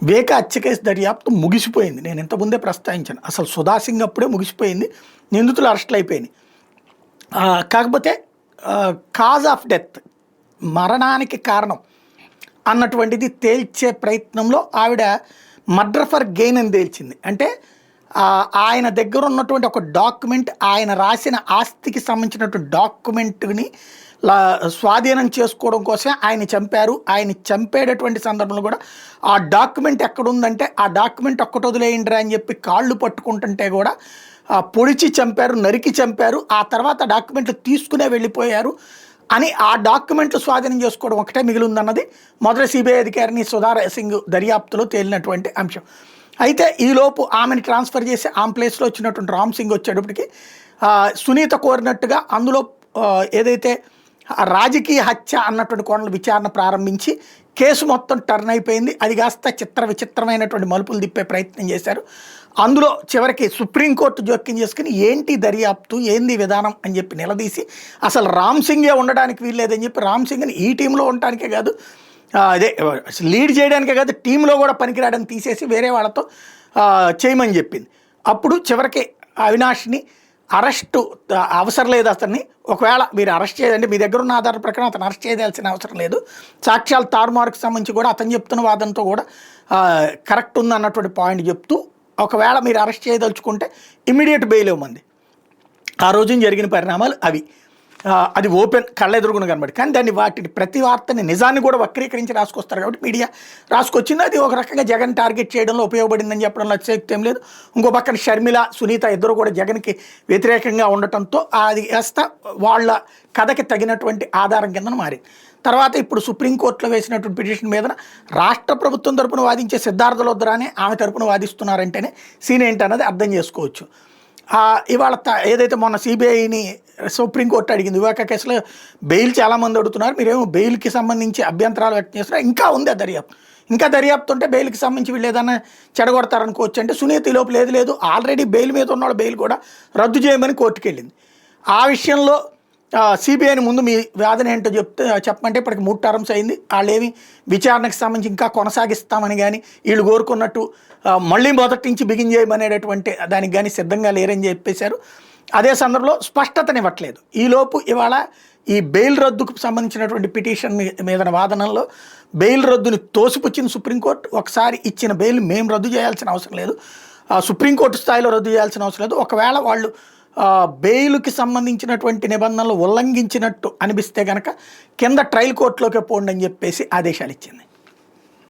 వివేకా హత్య కేసు దర్యాప్తు ముగిసిపోయింది. నేను ఇంతకుముందే ప్రస్తావించాను. అసలు సుధా సింగ్ అప్పుడే ముగిసిపోయింది. నిందితులు అరెస్టులు అయిపోయినాయి. కాకపోతే కాజ్ ఆఫ్ డెత్, మరణానికి కారణం అన్నటువంటిది తేల్చే ప్రయత్నంలో ఆవిడ మర్డర్ ఫర్ గెయిన్ అని తేల్చింది. అంటే ఆయన దగ్గర ఉన్నటువంటి ఒక డాక్యుమెంట్, ఆయన రాసిన ఆస్తికి సంబంధించినటువంటి డాక్యుమెంట్ని స్వాధీనం చేసుకోవడం కోసమే ఆయన చంపారు. ఆయన చంపేటటువంటి సందర్భంలో కూడా ఆ డాక్యుమెంట్ ఎక్కడుందంటే ఆ డాక్యుమెంట్ ఒక్కటి వదిలేయండిరా అని చెప్పి కాళ్ళు పట్టుకుంటుంటే కూడా పొడిచి చంపారు, నరికి చంపారు. ఆ తర్వాత డాక్యుమెంట్లు తీసుకునే వెళ్ళిపోయారు అని ఆ డాక్యుమెంట్లు స్వాధీనం చేసుకోవడం ఒకటే మిగిలి ఉందన్నది మొదటి సిబిఐ అధికారిని సుధా సింగ్ దర్యాప్తులో తేలినటువంటి అంశం. అయితే ఈలోపు ఆమెను ట్రాన్స్ఫర్ చేసి ఆమె ప్లేస్లో వచ్చినటువంటి రామ్ సింగ్ వచ్చేటప్పటికి సునీత కోరినట్టుగా అందులో ఏదైతే రాజకీయ హత్య అన్నటువంటి కోణంలో విచారణ ప్రారంభించి కేసు మొత్తం టర్న్ అయిపోయింది. అది కాస్త విచిత్రమైనటువంటి మలుపులు తిప్పే ప్రయత్నం చేశారు. అందులో చివరికి సుప్రీంకోర్టు జోక్యం చేసుకుని ఏంటి దర్యాప్తు, ఏంది విధానం అని చెప్పి నిలదీసి అసలు రామ్ సింగే ఉండడానికి వీల్లేదని చెప్పి రామ్ సింగ్ని ఈ టీంలో ఉండటానికే కాదు, అదే లీడ్ చేయడానికే కాదు, టీంలో కూడా పనికిరాడని తీసేసి వేరే వాళ్ళతో చేయమని చెప్పింది. అప్పుడు చివరికి అవినాష్ని అరెస్టు అవసరం లేదు, అతన్ని ఒకవేళ మీరు అరెస్ట్ చేయండి, మీ దగ్గర ఉన్న ఆధార ప్రకారం అతను అరెస్ట్ చేయాల్సిన అవసరం లేదు, సాక్ష్యాలు తారుమారుకు సంబంధించి కూడా అతను చెప్తున్న వాదనతో కూడా కరెక్ట్ ఉంది అన్నటువంటి పాయింట్ చెప్తూ ఒకవేళ మీరు అరెస్ట్ చేయదలుచుకుంటే ఇమ్మీడియట్ బెయిల్ ఇవ్వమంది. ఆ రోజున జరిగిన పరిణామాలు అవి. అది ఓపెన్ కళ్ళెదురుగున కనబడి, కానీ దాన్ని వాటిని ప్రతి వార్తని నిజాన్ని కూడా వక్రీకరించి రాసుకొస్తారు కాబట్టి మీడియా రాసుకొచ్చింది. అది ఒక రకంగా జగన్ టార్గెట్ చేయడంలో ఉపయోగపడిందని చెప్పడంలో అతిశక్తి ఏం లేదు. ఇంకో పక్కన షర్మిల, సునీత ఇద్దరు కూడా జగన్కి వ్యతిరేకంగా ఉండటంతో అది కాస్త వాళ్ళ కథకి తగినటువంటి ఆధారం కింద మారింది. తర్వాత ఇప్పుడు సుప్రీంకోర్టులో వేసినటువంటి పిటిషన్ మీద రాష్ట్ర ప్రభుత్వం తరపున వాదించే సిద్ధార్థ లోద్రానే ఆమె తరపున వాదిస్తున్నారంటేనే సీన్ ఏంటన్నది అర్థం చేసుకోవచ్చు. ఇవాళ ఏదైతే మొన్న సిబిఐని సుప్రీంకోర్టు అడిగింది, వివేకా కేసులో బెయిల్ చాలామంది అడుగుతున్నారు, మీరేమో బెయిల్కి సంబంధించి అభ్యంతరాలు వ్యక్తం చేస్తున్నారు, ఇంకా ఉంది ఆ దర్యాప్తు, ఇంకా దర్యాప్తు ఉంటే బెయిల్కి సంబంధించి వీళ్ళు ఏదైనా చెడగొడతారనుకోవచ్చు అంటే సునీత లోపు లేదు ఆల్రెడీ బెయిల్ మీద ఉన్న బెయిల్ కూడా రద్దు చేయమని కోర్టుకు వెళ్ళింది. ఆ విషయంలో సిబిఐని ముందు మీ వాదన ఏంటో చెప్పమంటే ఇప్పటికి 3 టర్మ్స్ అయింది, వాళ్ళు ఏమి విచారణకు సంబంధించి ఇంకా కొనసాగిస్తామని కానీ వీళ్ళు కోరుకున్నట్టు మళ్ళీ మొదటి నుంచి బిగిన్ చేయమనేటటువంటి దానికి కానీ సిద్ధంగా లేరని చెప్పేశారు. అదే సందర్భంలో స్పష్టతనివ్వట్లేదు. ఈలోపు ఇవాళ ఈ బెయిల్ రద్దుకు సంబంధించినటువంటి పిటిషన్ మీద వాదనలో బెయిల్ రద్దుని తోసిపుచ్చింది సుప్రీంకోర్టు. ఒకసారి ఇచ్చిన బెయిల్ మేము రద్దు చేయాల్సిన అవసరం లేదు, సుప్రీంకోర్టు స్థాయిలో రద్దు చేయాల్సిన అవసరం లేదు, ఒకవేళ వాళ్ళు బెయిల్కి సంబంధించినటువంటి నిబంధనలు ఉల్లంఘించినట్టు అనిపిస్తే కనుక కింద ట్రయల్ కోర్టులోకి పోండి అని చెప్పేసి ఆదేశాలు ఇచ్చింది.